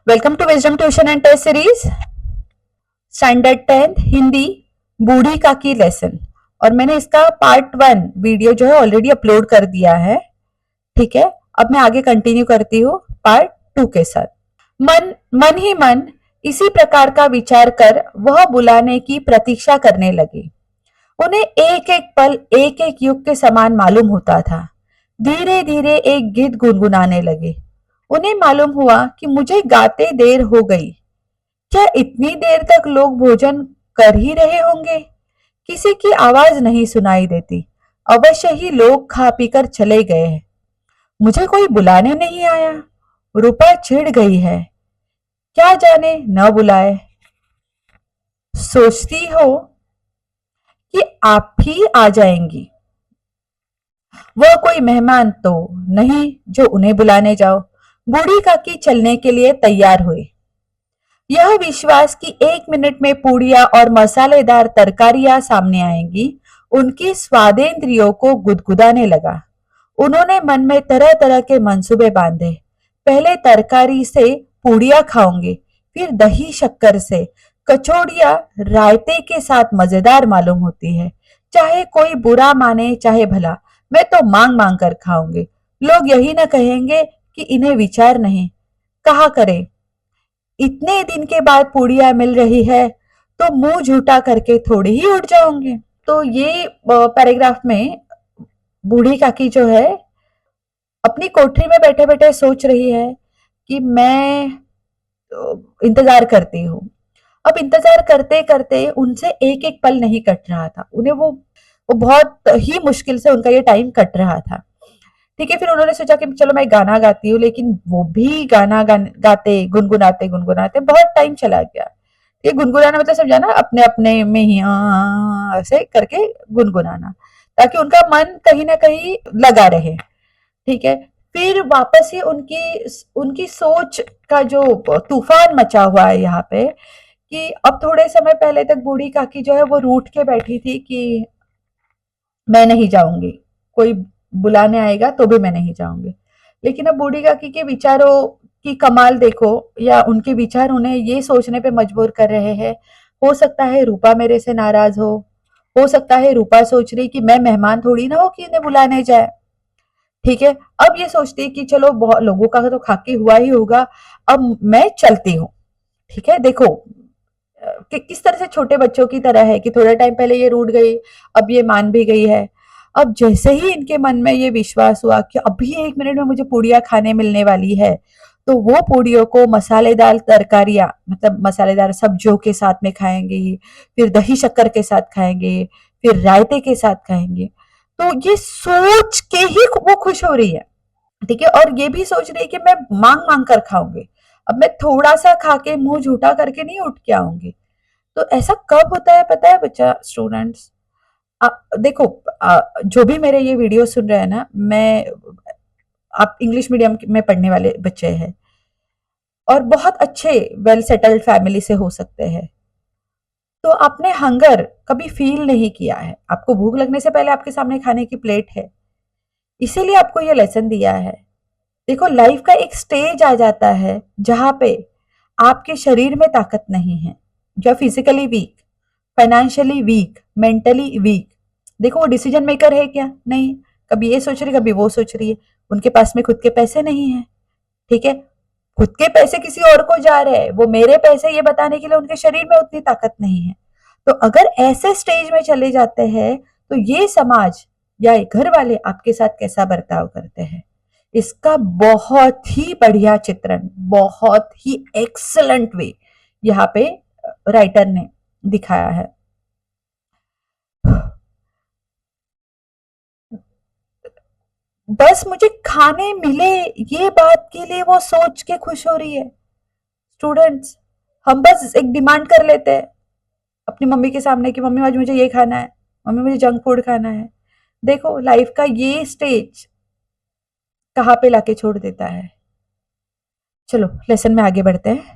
Welcome to wisdom tuition and test series standard 10th Hindi Budhi Kaki lesson. और मैंने इसका part 1 video जो है ऑलरेडी अपलोड कर दिया है। ठीक है, अब मैं आगे कंटिन्यू करती हूँ पार्ट 2 के साथ। मन मन ही मन इसी प्रकार का विचार कर वह बुलाने की प्रतीक्षा करने लगी। उन्हें एक एक पल एक एक युग के समान मालूम होता था। धीरे धीरे एक गीत गुनगुनाने लगे। उन्हें मालूम हुआ कि मुझे गाते देर हो गई। क्या इतनी देर तक लोग भोजन कर ही रहे होंगे? किसी की आवाज नहीं सुनाई देती। अवश्य ही लोग खा पीकर चले गए हैं। मुझे कोई बुलाने नहीं आया। रूपा चिढ़ गई है। क्या जाने न बुलाए। सोचती हो कि आप ही आ जाएंगी। वह कोई मेहमान तो नहीं जो उन्हें बुलाने जाओ। बूढ़ी काकी चलने के लिए तैयार हुई। यह विश्वास कि 1 मिनट में पूड़ियां और मसालेदार तरकारियां सामने आएंगी उनकी स्वादेंद्रियों को गुदगुदाने लगा। उन्होंने मन में तरह तरह के मंसूबे बांधे। पहले तरकारी से पूड़ियां खाऊंगी, फिर दही शक्कर से। कचौड़ियां रायते के साथ मजेदार मालूम होती है। चाहे कोई बुरा माने चाहे भला, मैं तो मांग मांग कर खाऊंगी। लोग यही न कहेंगे कि इन्हें विचार नहीं। कहा करें, इतने दिन के बाद पूड़ियां मिल रही है तो मुंह झूठा करके थोड़ी ही उठ जाओगे। तो ये पैराग्राफ में बूढ़ी काकी जो है अपनी कोठरी में बैठे बैठे सोच रही है कि मैं इंतजार करती हूँ। अब इंतजार करते करते उनसे एक एक पल नहीं कट रहा था। उन्हें वो बहुत ही मुश्किल से उनका ये टाइम कट रहा था। ठीक है, फिर उन्होंने सोचा कि चलो मैं गाना गाती हूँ, लेकिन वो भी गाते गुनगुनाते गुनगुनाते बहुत टाइम चला गया। ये गुनगुनाना मतलब समझा ना, अपने अपने में ही ऐसे करके गुनगुनाना, ताकि उनका मन कहीं ना कहीं लगा रहे। ठीक है, फिर वापस ही उनकी उनकी सोच का जो तूफान मचा हुआ है यहाँ पे, कि अब थोड़े समय पहले तक बूढ़ी काकी जो है वो रूठ के बैठी थी कि मैं नहीं जाऊंगी, कोई बुलाने आएगा तो भी मैं नहीं जाऊंगी। लेकिन अब बूढ़ी काकी के विचारों की कमाल देखो, या उनके विचार उन्हें ये सोचने पे मजबूर कर रहे हैं, हो सकता है रूपा मेरे से नाराज हो सकता है रूपा सोच रही कि मैं मेहमान थोड़ी ना हो कि इन्हें बुलाने जाए। ठीक है, अब ये सोचती है कि चलो बहुत लोगों का तो खाकी हुआ ही होगा, अब मैं चलती हूँ। ठीक है, देखो कि किस तरह से छोटे बच्चों की तरह है कि थोड़े टाइम पहले ये रूठ गई, अब ये मान भी गई है। अब जैसे ही इनके मन में ये विश्वास हुआ कि अभी 1 मिनट में मुझे पूड़ियां खाने मिलने वाली है, तो वो पूड़ियों को मसालेदार तरकारियां मतलब मसालेदार सब्जियों के साथ में खाएंगे, फिर दही शक्कर के साथ खाएंगे, फिर रायते के साथ खाएंगे। तो ये सोच के ही वो खुश हो रही है। ठीक है, और ये भी सोच रही है कि मैं मांग मांग कर खाऊंगी। अब मैं थोड़ा सा खा के मुंह झूठा करके नहीं उठ के आऊंगी। तो ऐसा कब होता है पता है बच्चा स्टूडेंट्स? देखो, जो भी मेरे ये वीडियो सुन रहे हैं ना, मैं आप इंग्लिश मीडियम में पढ़ने वाले बच्चे हैं और बहुत अच्छे वेल सेटल्ड फैमिली से हो सकते हैं, तो आपने हंगर कभी फील नहीं किया है। आपको भूख लगने से पहले आपके सामने खाने की प्लेट है, इसीलिए आपको ये लेसन दिया है। देखो, लाइफ का एक स्टेज आ जाता है जहां पे आपके शरीर में ताकत नहीं है, जो physically weak, financially week, mentally weak. देखो, वो डिसीजन मेकर है क्या? नहीं। कभी ये सोच रही, कभी वो सोच रही है। उनके पास में खुद के पैसे नहीं है। ठीक है, खुद के पैसे किसी और को जा रहे हैं, वो मेरे पैसे, ये बताने के लिए उनके शरीर में उतनी ताकत नहीं है। तो अगर ऐसे स्टेज में चले जाते हैं तो ये समाज या घर वाले आपके साथ कैसा बर्ताव करते हैं, इसका बहुत ही बढ़िया चित्रण, बहुत ही एक्सलेंट वे यहाँ पे राइटर ने दिखाया है। बस मुझे खाने मिले, ये बात के लिए वो सोच के खुश हो रही है। स्टूडेंट्स, हम बस एक डिमांड कर लेते हैं अपनी मम्मी के सामने कि मम्मी आज मुझे ये खाना है, मम्मी मुझे जंक फूड खाना है। देखो, लाइफ का ये स्टेज कहाँ पे लाके छोड़ देता है। चलो लेसन में आगे बढ़ते हैं।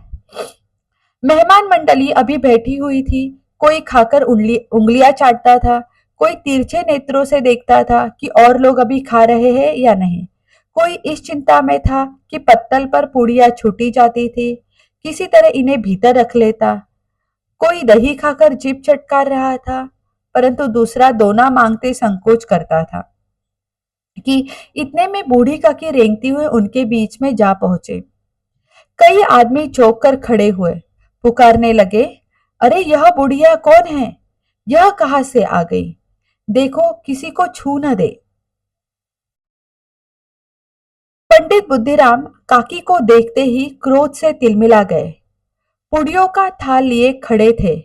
मेहमान मंडली अभी बैठी हुई थी। कोई खाकर उंगलियां चाटता था, कोई तिरछे नेत्रों से देखता था कि और लोग अभी खा रहे हैं या नहीं। कोई इस चिंता में था कि पत्तल पर पूड़ियां छूटी जाती थी किसी तरह इन्हें भीतर रख लेता। कोई दही खाकर जीभ चटकार रहा था, परंतु दूसरा दोना मांगते संकोच करता था कि इतने में बूढ़ी काकी रेंगती हुए उनके बीच में जा पहुंचे। कई आदमी चौंक कर खड़े हुए, पुकारने लगे, अरे यह बुढ़िया कौन है? यह कहां से आ गई? देखो किसी को छू न दे। पंडित बुद्धिराम काकी को देखते ही क्रोध से तिलमिला गए। पुड़ियों का थाल लिए खड़े थे।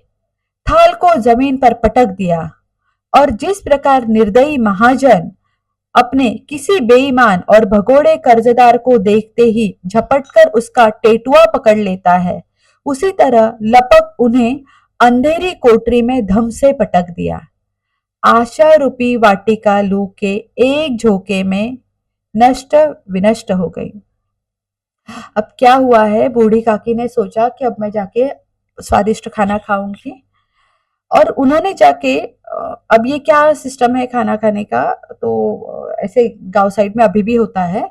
थाल को जमीन पर पटक दिया और जिस प्रकार निर्दयी महाजन अपने किसी बेईमान और भगोड़े कर्जदार को देखते ही झपटकर उसका टेटुआ पकड़ लेता है, उसी तरह लपक उन्हें अंधेरी कोठरी में धम से पटक दिया। आशा रूपी वाटिका लू के एक झोंके में नष्ट विनष्ट हो गई। अब क्या हुआ है, बूढ़ी काकी ने सोचा कि अब मैं जाके स्वादिष्ट खाना खाऊंगी, और उन्होंने जाके अब ये क्या सिस्टम है खाना खाने का, तो ऐसे गांव साइड में अभी भी होता है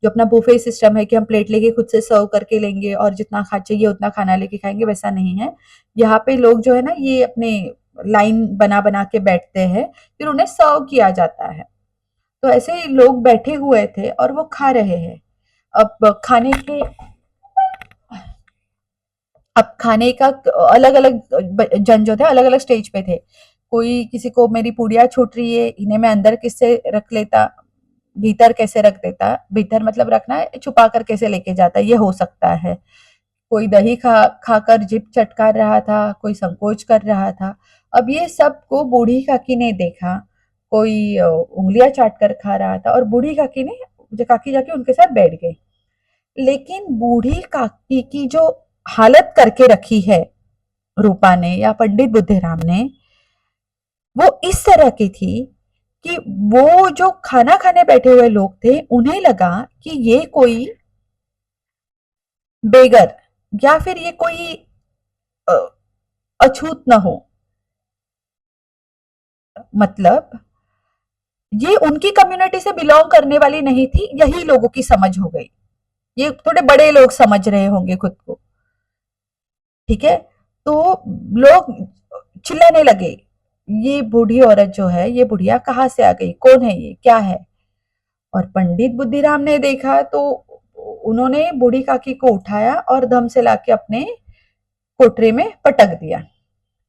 जो अपना बुफे सिस्टम है कि हम प्लेट लेके खुद से सर्व करके लेंगे और जितना खा चाहिए उतना खाना लेके खाएंगे, वैसा नहीं है। यहाँ पे लोग जो है ना, ये अपने लाइन बना बना के बैठते हैं, फिर उन्हें सर्व किया जाता है। तो ऐसे ही लोग बैठे हुए थे और वो खा रहे हैं। अब खाने के अब खाने का अलग अलग जन जो थे अलग अलग स्टेज पे थे। कोई किसी को मेरी पूड़ियाँ छूट रही है, इन्हें मैं अंदर किससे रख लेता, भीतर कैसे रख देता, भीतर मतलब रखना है, छुपा कर कैसे लेके जाता, ये हो सकता है। कोई दही खाकर जिभ चटकार रहा था, कोई संकोच कर रहा था। अब ये सब को बूढ़ी काकी ने देखा। कोई उंगलियां चाट कर खा रहा था और बूढ़ी काकी जाके उनके साथ बैठ गई। लेकिन बूढ़ी काकी की जो हालत करके रखी है रूपा ने या पंडित बुद्धिराम ने, वो इस तरह की थी कि वो जो खाना खाने बैठे हुए लोग थे उन्हें लगा कि ये कोई बेगर या फिर ये कोई अ, अछूत न हो। मतलब ये उनकी कम्युनिटी से बिलोंग करने वाली नहीं थी, यही लोगों की समझ हो गई। ये थोड़े बड़े लोग समझ रहे होंगे खुद को, ठीक है। तो लोग चिल्लाने लगे, ये बूढ़ी औरत जो है, ये बुढ़िया कहाँ से आ गई, कौन है ये, क्या है? और पंडित बुद्धिराम ने देखा तो उन्होंने बूढ़ी काकी को उठाया और धम से लाके अपने कोठरी में पटक दिया,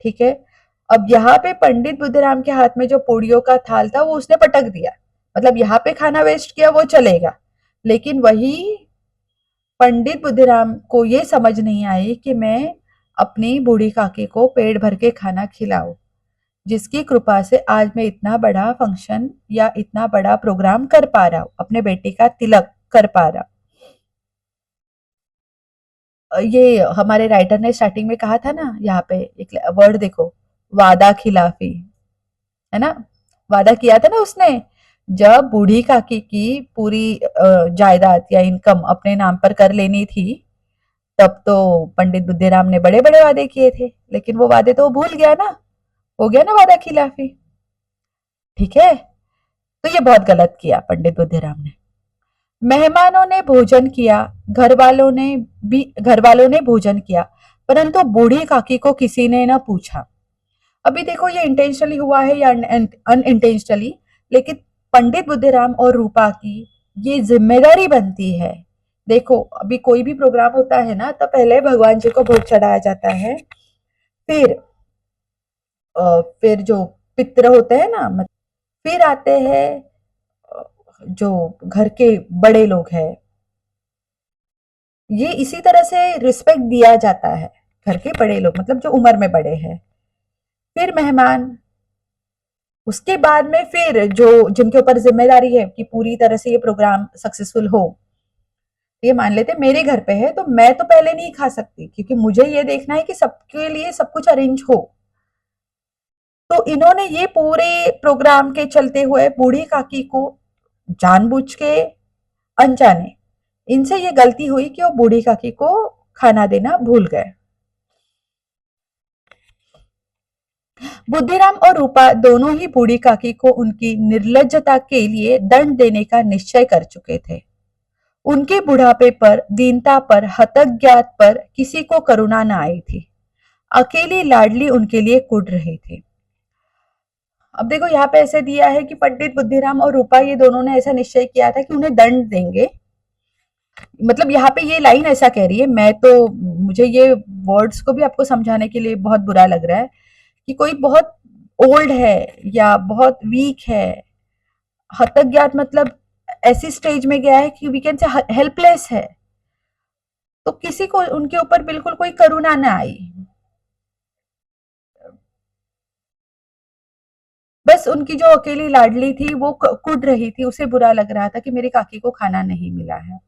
ठीक है। अब यहाँ पे पंडित बुद्धिराम के हाथ में जो पोड़ियों का थाल था वो उसने पटक दिया, मतलब यहाँ पे खाना वेस्ट किया वो चलेगा, लेकिन वही पंडित बुद्धिराम को ये समझ नहीं आई कि मैं अपनी बूढ़ी काकी को पेट भर के खाना खिलाऊं, जिसकी कृपा से आज मैं इतना बड़ा फंक्शन या इतना बड़ा प्रोग्राम कर पा रहा हूँ, अपने बेटे का तिलक कर पा रहा हूँ। ये हमारे राइटर ने स्टार्टिंग में कहा था ना, यहाँ पे एक वर्ड देखो, वादा खिलाफी, है ना। वादा किया था ना उसने, जब बूढ़ी काकी की पूरी जायदाद या इनकम अपने नाम पर कर लेनी थी, तब तो पंडित बुद्धिराम ने बड़े बड़े वादे किए थे, लेकिन वो वादे तो वो भूल गया ना, हो गया ना वादा खिलाफी, ठीक है। तो ये बहुत गलत किया पंडित बुद्धिराम ने। मेहमानों ने भोजन किया, घर वालों ने भोजन किया, परंतु बूढ़ी काकी को किसी ने न पूछा। अभी देखो ये इंटेंशनली हुआ है या अनइंटेंशनली, लेकिन पंडित बुद्धिराम और रूपा की ये जिम्मेदारी बनती है। देखो अभी कोई भी प्रोग्राम होता है ना, तो पहले भगवान जी को भोग चढ़ाया जाता है, फिर फिर जो पितृ होते हैं ना, फिर आते हैं जो घर के बड़े लोग हैं, ये इसी तरह से रिस्पेक्ट दिया जाता है। घर के बड़े लोग मतलब जो उम्र में बड़े हैं, फिर मेहमान, उसके बाद में फिर जो जिनके ऊपर जिम्मेदारी है कि पूरी तरह से ये प्रोग्राम सक्सेसफुल हो। ये मान लेते मेरे घर पे है तो मैं तो पहले नहीं खा सकती, क्योंकि मुझे ये देखना है कि सबके लिए सब कुछ अरेंज हो। तो इन्होंने ये पूरे प्रोग्राम के चलते हुए बूढ़ी काकी को जानबूझ के, अनजाने, इनसे ये गलती हुई कि वो बूढ़ी काकी को खाना देना भूल गए। बुद्धिराम और रूपा दोनों ही बूढ़ी काकी को उनकी निर्लज्जता के लिए दंड देने का निश्चय कर चुके थे। उनके बुढ़ापे पर, दीनता पर, हतज्ञात पर किसी को करुणा न आई थी। अकेली लाडली उनके लिए कुढ़ रही थी। अब देखो यहाँ पे ऐसे दिया है कि पंडित बुद्धिराम और रूपा ये दोनों ने ऐसा निश्चय किया था कि उन्हें दंड देंगे। मतलब यहाँ पे ये लाइन ऐसा कह रही है, मैं तो मुझे ये वर्ड्स को भी आपको समझाने के लिए बहुत बुरा लग रहा है कि कोई बहुत ओल्ड है या बहुत वीक है, हतज्ञात मतलब ऐसी स्टेज में गया है कि वी कैन से हेल्पलेस है, तो किसी को उनके ऊपर बिल्कुल कोई करुणा ना आई। बस उनकी जो अकेली लाडली थी वो कुढ़ रही थी, उसे बुरा लग रहा था कि मेरी काकी को खाना नहीं मिला है।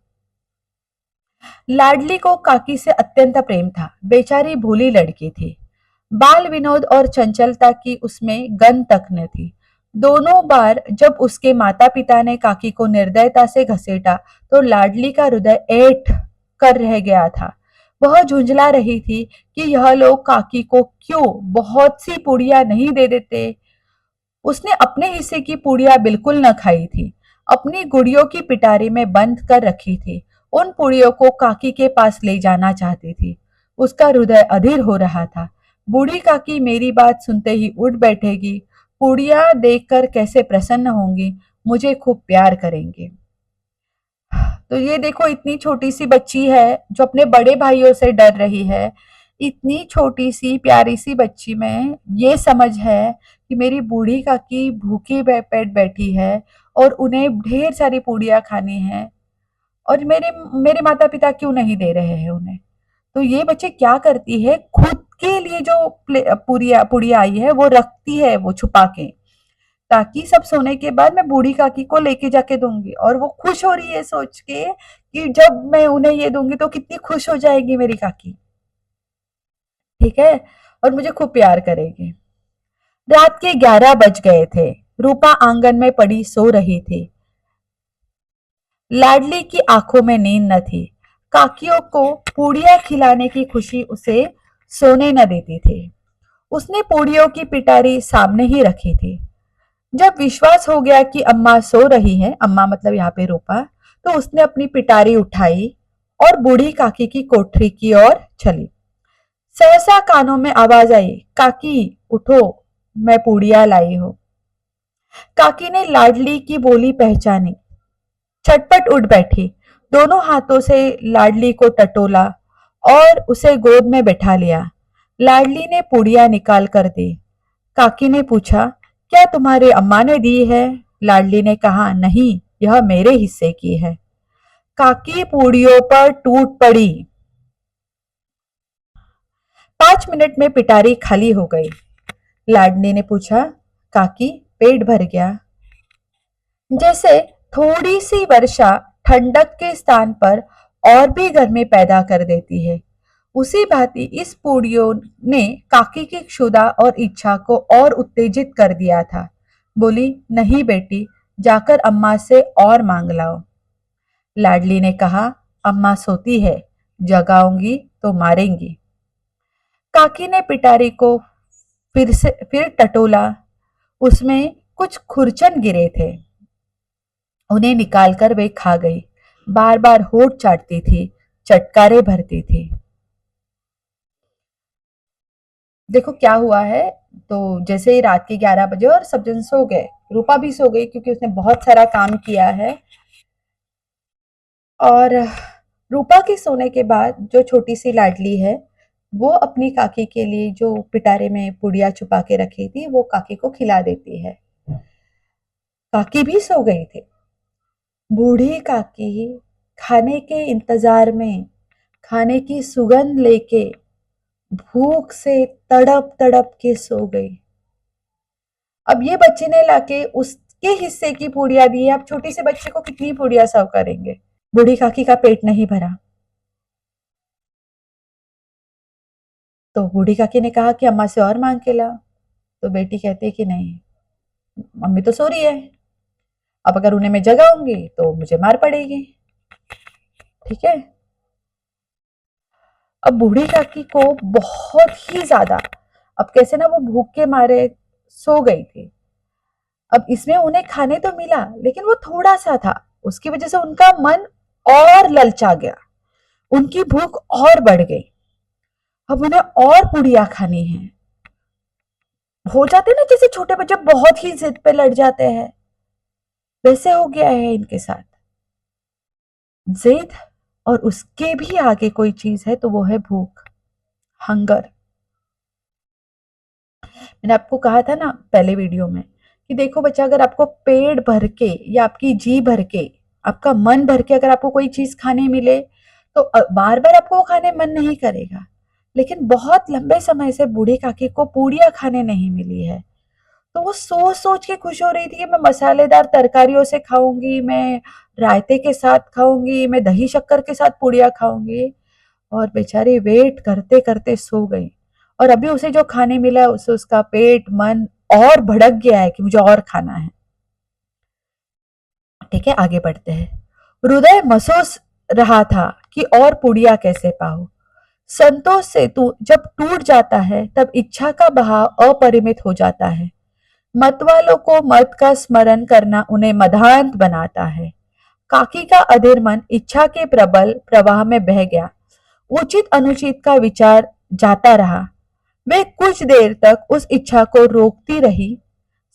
लाडली को काकी से अत्यंत प्रेम था। बेचारी भोली लड़की थी। बाल विनोद और चंचलता की उसमें गंध तक न थी। दोनों बार जब उसके माता पिता ने काकी को निर्दयता से घसीटा तो लाडली का हृदय ऐठ कर रह गया था। वह झुंझला रही थी कि यह लोग काकी को क्यों बहुत सी पुड़िया नहीं दे देते। उसने अपने हिस्से की पुड़िया बिल्कुल न खाई थी, अपनी गुड़ियों की पिटारी में बंद कर रखी थी। उन पुड़ियों को काकी के पास ले जाना चाहती थी। उसका हृदय अधीर हो रहा था। बूढ़ी काकी मेरी बात सुनते ही उठ बैठेगी, पुड़िया देखकर कैसे प्रसन्न होंगी, मुझे खूब प्यार करेंगे। तो ये देखो, इतनी छोटी सी बच्ची है जो अपने बड़े भाइयों से डर रही है। इतनी छोटी सी प्यारी सी बच्ची में ये समझ है कि मेरी बूढ़ी काकी भूखी पेट बैठी है और उन्हें ढेर सारी पूड़ियाँ खानी है, और मेरे मेरे माता पिता क्यों नहीं दे रहे हैं उन्हें। तो ये बच्ची क्या करती है, खुद के लिए जो पुड़िया आई है वो रखती है, वो छुपा के, ताकि सब सोने के बाद मैं बूढ़ी काकी को लेके जाके दूंगी, और वो खुश हो रही है सोच के कि जब मैं उन्हें ये दूंगी तो कितनी खुश हो जाएगी मेरी काकी, ठीक है, और मुझे खूब प्यार करेगी। रात के 11 बज गए थे। रूपा आंगन में पड़ी सो रही थी। लाडली की आंखों में नींद न थी। काकियों को पूड़ियां खिलाने की खुशी उसे सोने न देती थी। उसने पूड़ियों की पिटारी सामने ही रखी थी। जब विश्वास हो गया कि अम्मा सो रही है, अम्मा मतलब यहाँ पे रूपा, तो उसने अपनी पिटारी उठाई और बूढ़ी काकी की कोठरी की ओर चली। सहसा कानों में आवाज आई, काकी उठो, मैं पूड़िया लाई हूं। काकी ने लाडली की बोली पहचानी, झटपट उठ बैठी, दोनों हाथों से लाडली को टटोला और उसे गोद में बैठा लिया। लाडली ने पुड़िया निकाल कर दी। काकी ने पूछा, क्या तुम्हारे अम्मा ने दी है? लाडली ने कहा, नहीं, यह मेरे हिस्से की है। काकी पूड़ियों पर टूट पड़ी। 5 मिनट में पिटारी खाली हो गई। लाडली ने पूछा, काकी पेट भर गया? जैसे थोड़ी सी वर्षा ठंडक के स्थान पर और भी गर्मी पैदा कर देती है, उसी भांति इस पूड़ियों ने काकी की क्षुधा और इच्छा को और उत्तेजित कर दिया था। बोली, नहीं बेटी, जाकर अम्मा से और मांग लाओ। लाडली ने कहा, अम्मा सोती है, जगाऊंगी तो मारेंगी। काकी ने पिटारी को फिर टटोला। उसमें कुछ खुरचन गिरे थे। उन्हें निकालकर वे खा गई। बार बार होठ चाटती थी, चटकारे भरती थी। देखो क्या हुआ है। तो जैसे ही रात के 11 बजे और सब जन सो गए, रूपा भी सो गई क्योंकि उसने बहुत सारा काम किया है। और रूपा के सोने के बाद जो छोटी सी लाडली है, वो अपनी काकी के लिए जो पिटारे में पुड़िया छुपा के रखी थी वो काकी को खिला देती है। काकी भी सो गई थी। बूढ़ी काकी खाने के इंतजार में, खाने की सुगंध लेके भूख से तड़प तड़प के सो गई। अब ये बच्चे ने लाके उसके हिस्से की पूड़ियां दी है। अब छोटी से बच्चे को कितनी पूड़ियां सर्व करेंगे। बूढ़ी काकी का पेट नहीं भरा, तो बूढ़ी काकी ने कहा कि अम्मा से और मांग के लाओ। तो बेटी कहती है कि नहीं, मम्मी तो सो रही है, अब अगर उन्हें मैं जगाऊंगी तो मुझे मार पड़ेगी, ठीक है। अब बूढ़ी काकी को बहुत ही ज्यादा, अब कैसे ना, वो भूख के मारे सो गई थी। अब इसमें उन्हें खाने तो मिला लेकिन वो थोड़ा सा था, उसकी वजह से उनका मन और ललचा गया। उनकी भूख और बढ़ गई। अब उन्हें और पुड़िया खानी है। हो जाते ना जैसे छोटे बच्चे बहुत ही जिद पे लड़ जाते हैं, वैसे हो गया है इनके साथ। जिद और उसके भी आगे कोई चीज है तो वो है भूख, हंगर। मैंने आपको कहा था ना पहले वीडियो में कि देखो बच्चा, अगर आपको पेट भर के या आपकी जी भर के, आपका मन भर के अगर आपको कोई चीज खाने मिले तो बार बार आपको वो खाने मन नहीं करेगा। लेकिन बहुत लंबे समय से बूढ़ी काकी को पूड़ियाँ खाने नहीं मिली है, तो वो सोच सोच के खुश हो रही थी कि मैं मसालेदार तरकारियों से खाऊंगी, मैं रायते के साथ खाऊंगी, मैं दही शक्कर के साथ पूड़ियाँ खाऊंगी। और बेचारी वेट करते करते सो गई। और अभी उसे जो खाने मिला है उससे उसका पेट मन और भड़क गया है कि मुझे और खाना है। ठीक है, आगे बढ़ते हैं। हृदय महसूस रहा था कि और पुड़िया कैसे पाओ। संतोष से तू जब टूट जाता है तब इच्छा का बहाव अपरिमित हो जाता है। मत वालों को मत का स्मरण करना उन्हें मदान्त बनाता है। काकी का अधीर मन इच्छा के प्रबल प्रवाह में बह गया। उचित अनुचित का विचार जाता रहा। वे कुछ देर तक उस इच्छा को रोकती रही।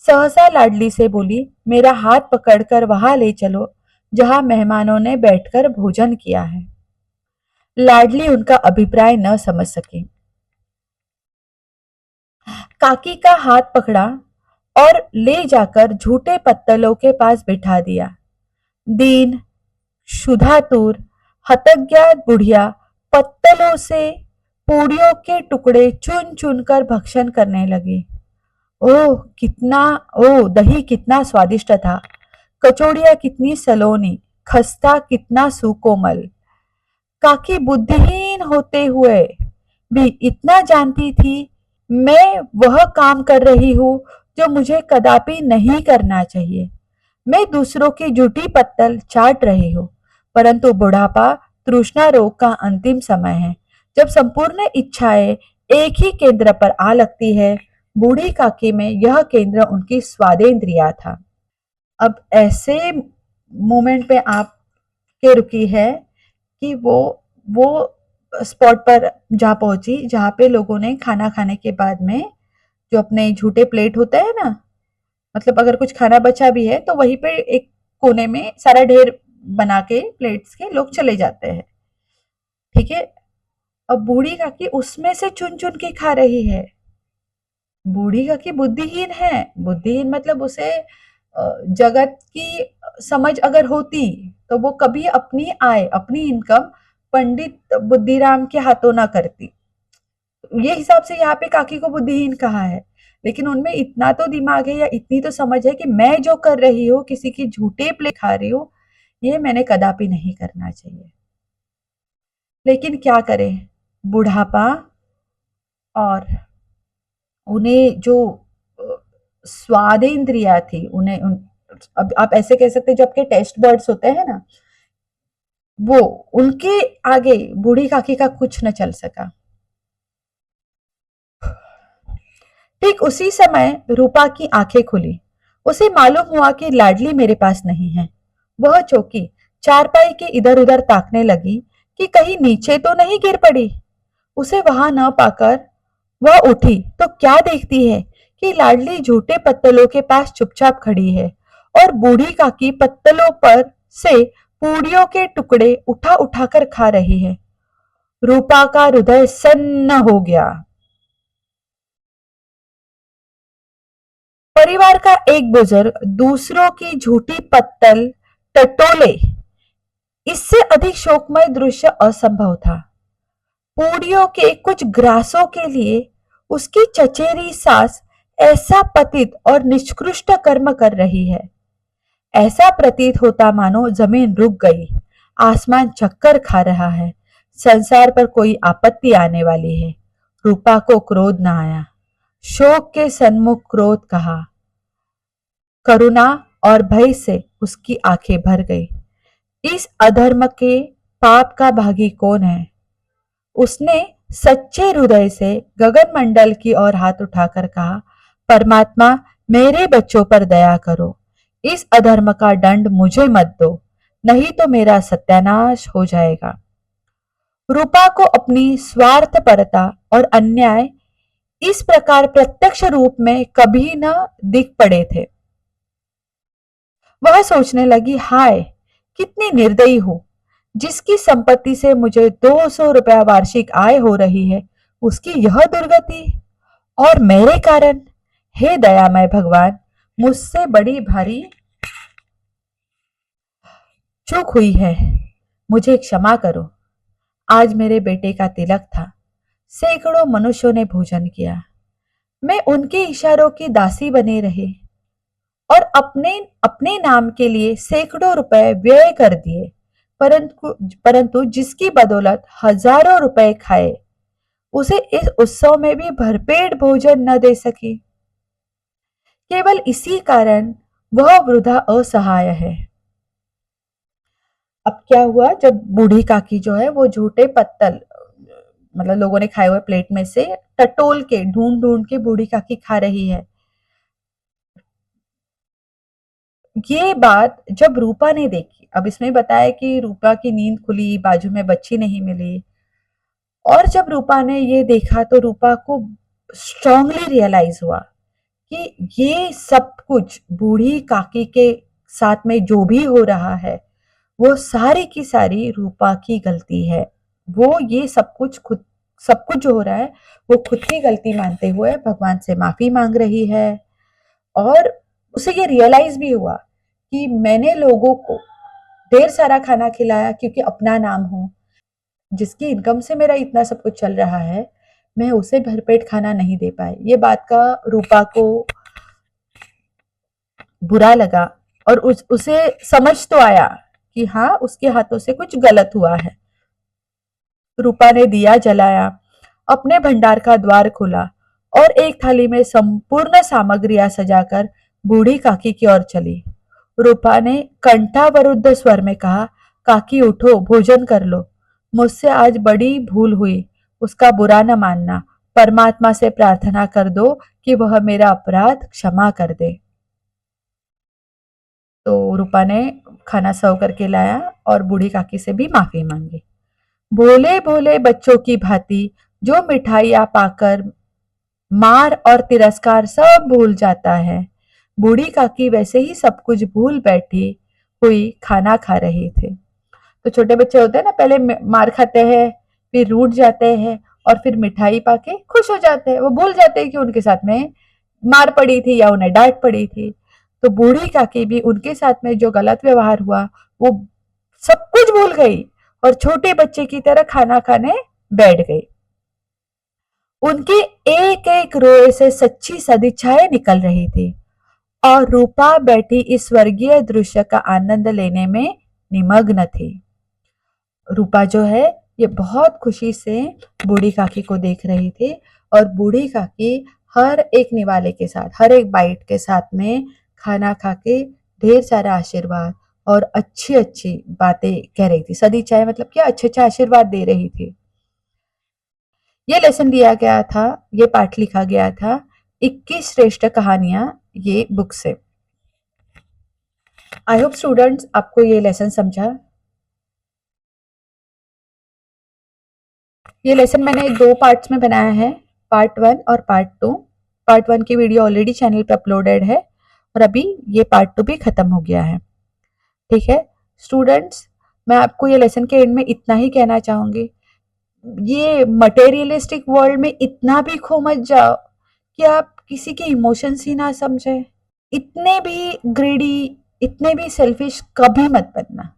सहसा लाडली से बोली, मेरा हाथ पकड़कर वहां ले चलो जहां मेहमानों ने बैठकर भोजन किया है। लाडली उनका अभिप्राय न समझ सकी। काकी का हाथ पकड़ा और ले जाकर झूठे पत्तलों के पास बिठा दिया। दीन, क्षुधातुर, हतज्ञा बुढ़िया पत्तलों से पूड़ियों के टुकड़े चुन चुन कर भक्षण करने लगी। ओह कितना, ओह दही कितना स्वादिष्ट था, कचौड़ियाँ कितनी सलोनी, खस्ता कितना सुकोमल। काकी बुद्धिहीन होते हुए भी इतना जानती थी मैं वह काम कर रही हूँ जो मुझे कदापि नहीं करना चाहिए। मैं दूसरों की जूठी पत्तल चाट रही हूँ, परंतु बुढ़ापा तृष्णा रोग का अंतिम समय है, जब संपूर्ण इच्छाएं एक ही केंद्र पर आ लगती है। बूढ़ी काकी में यह केंद्र उनकी स्वादेंद्रिया था। अब ऐसे मोमेंट पे आप के रुकी है कि वो स्पॉट पर जा पहुंची जहाँ पे लोगों ने खाना खाने के बाद में जो अपने झूठे प्लेट होते हैं ना, मतलब अगर कुछ खाना बचा भी है तो वहीं पे एक कोने में सारा ढेर बना के प्लेट्स के लोग चले जाते हैं। ठीक है, अब बूढ़ी काकी उसमें से चुन चुन के खा रही है। बूढ़ी काकी बुद्धिहीन है। बुद्धिहीन मतलब उसे जगत की समझ अगर होती तो वो कभी अपनी आय, अपनी इनकम पंडित बुद्धिराम के हाथों ना करती। ये हिसाब से यहाँ पे काकी को बुद्धिहीन कहा है। लेकिन उनमें इतना तो दिमाग है या इतनी तो समझ है कि मैं जो कर रही हूँ, किसी की झूठे प्ले खा रही हूँ, ये मैंने कदापि नहीं करना चाहिए। लेकिन क्या करें, बुढ़ापा और उन्हें जो स्वादेंद्रिया थी, अब आप ऐसे कह सकते हैं जो आपके टेस्ट बर्ड्स होते हैं ना, वो उनके आगे बूढ़ी काकी का कुछ न चल सका। ठीक उसी समय रूपा की आंखें खुली। उसे मालूम हुआ कि लाडली मेरे पास नहीं है। वह चौकी चारपाई के इधर उधर ताकने लगी कि कहीं नीचे तो नहीं गिर पड़ी। उसे वहां न पाकर वह उठी तो क्या देखती है कि लाडली झूठे पत्तलों के पास चुपचाप खड़ी है और बूढ़ी काकी पत्तलों पर से पूड़ियों के टुकड़े उठा उठाकर खा रही है। रूपा का हृदय सन्न हो गया। परिवार का एक बुजुर्ग दूसरों की झूठी पत्तल टटोले, इससे अधिक शोकमय दृश्य असंभव था। पूड़ियों के कुछ ग्रासों के लिए उसकी चचेरी सास ऐसा पतित और निष्कृष्ट कर्म कर रही है। ऐसा प्रतीत होता मानो जमीन रुक गई, आसमान चक्कर खा रहा है, संसार पर कोई आपत्ति आने वाली है। रूपा को क्रोध न आया। शोक के सन्मुख क्रोध कहा, करुणा और भय से उसकी आंखें भर गई। इस अधर्म के पाप का भागी कौन है? उसने सच्चे हृदय से गगन मंडल की ओर हाथ उठाकर कहा, परमात्मा मेरे बच्चों पर दया करो, इस अधर्म का दंड मुझे मत दो। नहीं तो मेरा सत्यानाश हो जाएगा। रूपा को अपनी स्वार्थपरता और अन्याय इस प्रकार प्रत्यक्ष रूप में कभी न दिख पड़े थे। वह सोचने लगी, हाय कितनी निर्दयी हूं। जिसकी संपत्ति से मुझे 200 रुपया वार्षिक आय हो रही है, उसकी यह दुर्गति, और मेरे कारण। हे दयामय भगवान, मुझसे बड़ी भारी चूक हुई है, मुझे क्षमा करो। आज मेरे बेटे का तिलक था। सैकड़ों मनुष्यों ने भोजन किया। मैं उनके इशारों की दासी बने रही और अपने अपने नाम के लिए सैकड़ों रुपए व्यय कर दिए, परंतु परंतु जिसकी बदौलत हजारों रुपए खाए, उसे इस उत्सव में भी भरपेट भोजन न दे सकी। केवल इसी कारण वह वृद्धा असहाय है। अब क्या हुआ, जब बूढ़ी काकी जो है वो झूठे पत्तल, मतलब लोगों ने खाए हुए प्लेट में से टटोल के ढूंढ ढूंढ के बूढ़ी काकी खा रही है। ये बात जब रूपा ने देखी, अब इसमें बताया कि रूपा की नींद खुली, बाजू में बच्ची नहीं मिली, और जब रूपा ने ये देखा तो रूपा को स्ट्रांगली रियलाइज हुआ कि ये सब कुछ बूढ़ी काकी के साथ में जो भी हो रहा है, वो सारी की सारी रूपा की गलती है। वो ये सब कुछ जो हो रहा है वो खुद की गलती मानते हुए भगवान से माफी मांग रही है। और उसे ये रियलाइज भी हुआ कि मैंने लोगों को ढेर सारा खाना खिलाया क्योंकि अपना नाम हो, जिसकी इनकम से मेरा इतना सब कुछ चल रहा है, मैं उसे भरपेट खाना नहीं दे पाई। ये बात का रूपा को बुरा लगा और उसे समझ तो आया कि हाँ, उसके हाथों से कुछ गलत हुआ है। रूपा ने दिया जलाया, अपने भंडार का द्वार खोला और एक थाली में संपूर्ण सामग्रियां सजाकर बूढ़ी काकी की ओर चली। रूपा ने कंठावरुद्ध स्वर में कहा, काकी उठो, भोजन कर लो। मुझसे आज बड़ी भूल हुई, उसका बुरा न मानना। परमात्मा से प्रार्थना कर दो कि वह मेरा अपराध क्षमा कर दे। तो रूपा ने खाना सर्व करके लाया और बूढ़ी काकी से भी माफी मांगी। भोले भोले बच्चों की भांति जो मिठाइयाँ पाकर मार और तिरस्कार सब भूल जाता है, बूढ़ी काकी वैसे ही सब कुछ भूल बैठी हुई खाना खा रही थी। तो छोटे बच्चे होते हैं ना, पहले मार खाते हैं, फिर रूठ जाते हैं और फिर मिठाई पाके खुश हो जाते हैं। वो भूल जाते हैं कि उनके साथ में मार पड़ी थी या उन्हें डांट पड़ी थी। तो बूढ़ी काकी भी उनके साथ में जो गलत व्यवहार हुआ वो सब कुछ भूल गई और छोटे बच्चे की तरह खाना खाने बैठ गई। उनके एक एक रोए से सच्ची सदिच्छाएं निकल रही थी और रूपा बैठी इस स्वर्गीय दृश्य का आनंद लेने में निमग्न थी। रूपा जो है ये बहुत खुशी से बूढ़ी काकी को देख रही थी और बूढ़ी काकी हर एक निवाले के साथ, हर एक बाइट के साथ में खाना खा के ढेर सारा आशीर्वाद और अच्छी अच्छी बातें कह रही थी। सदिच्छाएं मतलब क्या, अच्छे अच्छे आशीर्वाद दे रही थी। ये लेसन दिया गया था, ये पाठ लिखा गया था 21 श्रेष्ठ कहानियां ये बुक से। आई होप स्टूडेंट्स आपको ये लेसन समझा। ये लेसन मैंने दो पार्ट्स में बनाया है, पार्ट 1 और पार्ट 2। पार्ट 1 की वीडियो ऑलरेडी चैनल पे अपलोडेड है और अभी ये पार्ट 2 भी खत्म हो गया है। ठीक है स्टूडेंट्स, मैं आपको ये लेसन के एंड में इतना ही कहना चाहूंगी, ये मटेरियलिस्टिक वर्ल्ड में इतना भी खो मत जाओ कि आप किसी के इमोशंस ही ना समझे। इतने भी ग्रीडी, इतने भी सेल्फिश कभी मत बनना।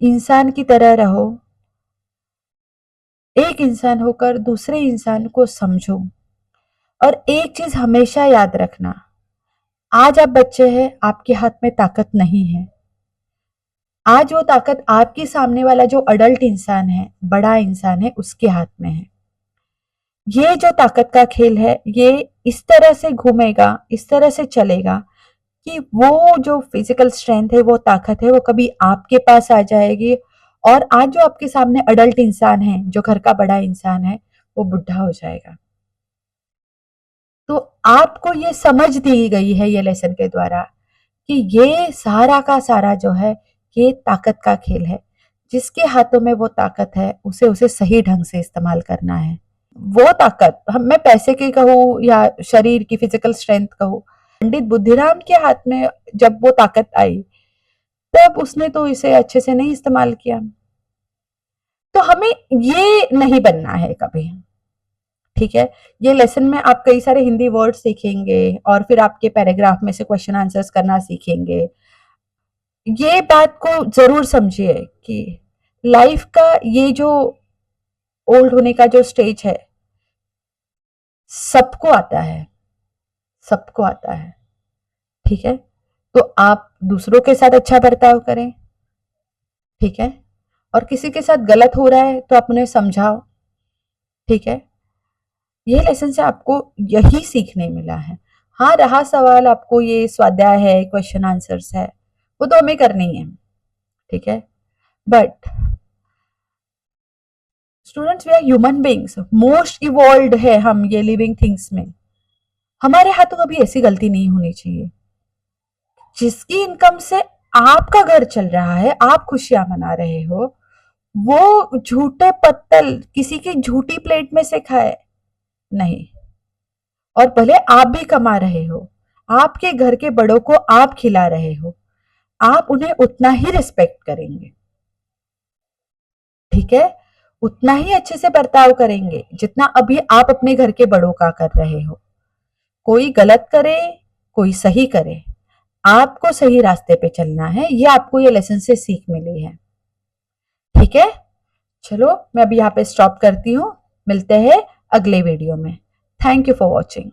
इंसान की तरह रहो, एक इंसान होकर दूसरे इंसान को समझो। और एक चीज हमेशा याद रखना, आज आप बच्चे हैं, आपके हाथ में ताकत नहीं है। आज वो ताकत आपके सामने वाला जो अडल्ट इंसान है, बड़ा इंसान है, उसके हाथ में है। ये जो ताकत का खेल है, ये इस तरह से घूमेगा, इस तरह से चलेगा कि वो जो फिजिकल स्ट्रेंथ है, वो ताकत है, वो कभी आपके पास आ जाएगी और आज जो आपके सामने अडल्ट इंसान है, जो घर का बड़ा इंसान है, वो बुढ़ा हो जाएगा। तो आपको ये समझ दी गई है ये लेसन के द्वारा कि ये सारा का सारा जो है ये ताकत का खेल है। जिसके हाथों में वो ताकत है उसे उसे सही ढंग से इस्तेमाल करना है। वो ताकत मैं पैसे की कहूँ या शरीर की फिजिकल स्ट्रेंथ कहूँ, पंडित बुद्धिराम के हाथ में जब वो ताकत आई तब उसने तो इसे अच्छे से नहीं इस्तेमाल किया। तो हमें ये नहीं बनना है कभी, ठीक है। ये लेसन में आप कई सारे हिंदी वर्ड सीखेंगे और फिर आपके पैराग्राफ में से क्वेश्चन आंसर्स करना सीखेंगे। ये बात को जरूर समझिए कि लाइफ का ये जो ओल्ड होने का जो स्टेज है सबको आता है, सबको आता है, ठीक है। तो आप दूसरों के साथ अच्छा बर्ताव करें, ठीक है। और किसी के साथ गलत हो रहा है तो आप उन्हें समझाओ, ठीक है। ये लेसन से आपको यही सीखने मिला है। हाँ, रहा सवाल आपको ये स्वाध्याय है, क्वेश्चन आंसर्स है, वो तो हमें करनी है, ठीक है। But students, we are human beings, most evolved है हम ये लिविंग थिंग्स में। हमारे हाथों कभी ऐसी गलती नहीं होनी चाहिए। जिसकी इनकम से आपका घर चल रहा है, आप खुशियां मना रहे हो, वो झूठे पत्तल किसी की झूठी प्लेट में से खाए नहीं। और भले आप भी कमा रहे हो, आपके घर के बड़ों को आप खिला रहे हो, आप उन्हें उतना ही रिस्पेक्ट करेंगे, ठीक है। उतना ही अच्छे से बर्ताव करेंगे जितना अभी आप अपने घर के बड़ों का कर रहे हो। कोई गलत करे, कोई सही करे, आपको सही रास्ते पे चलना है। ये आपको ये लेसन से सीख मिली है, ठीक है। चलो मैं अभी यहाँ पे स्टॉप करती हूँ, मिलते हैं अगले वीडियो में। Thank you for watching.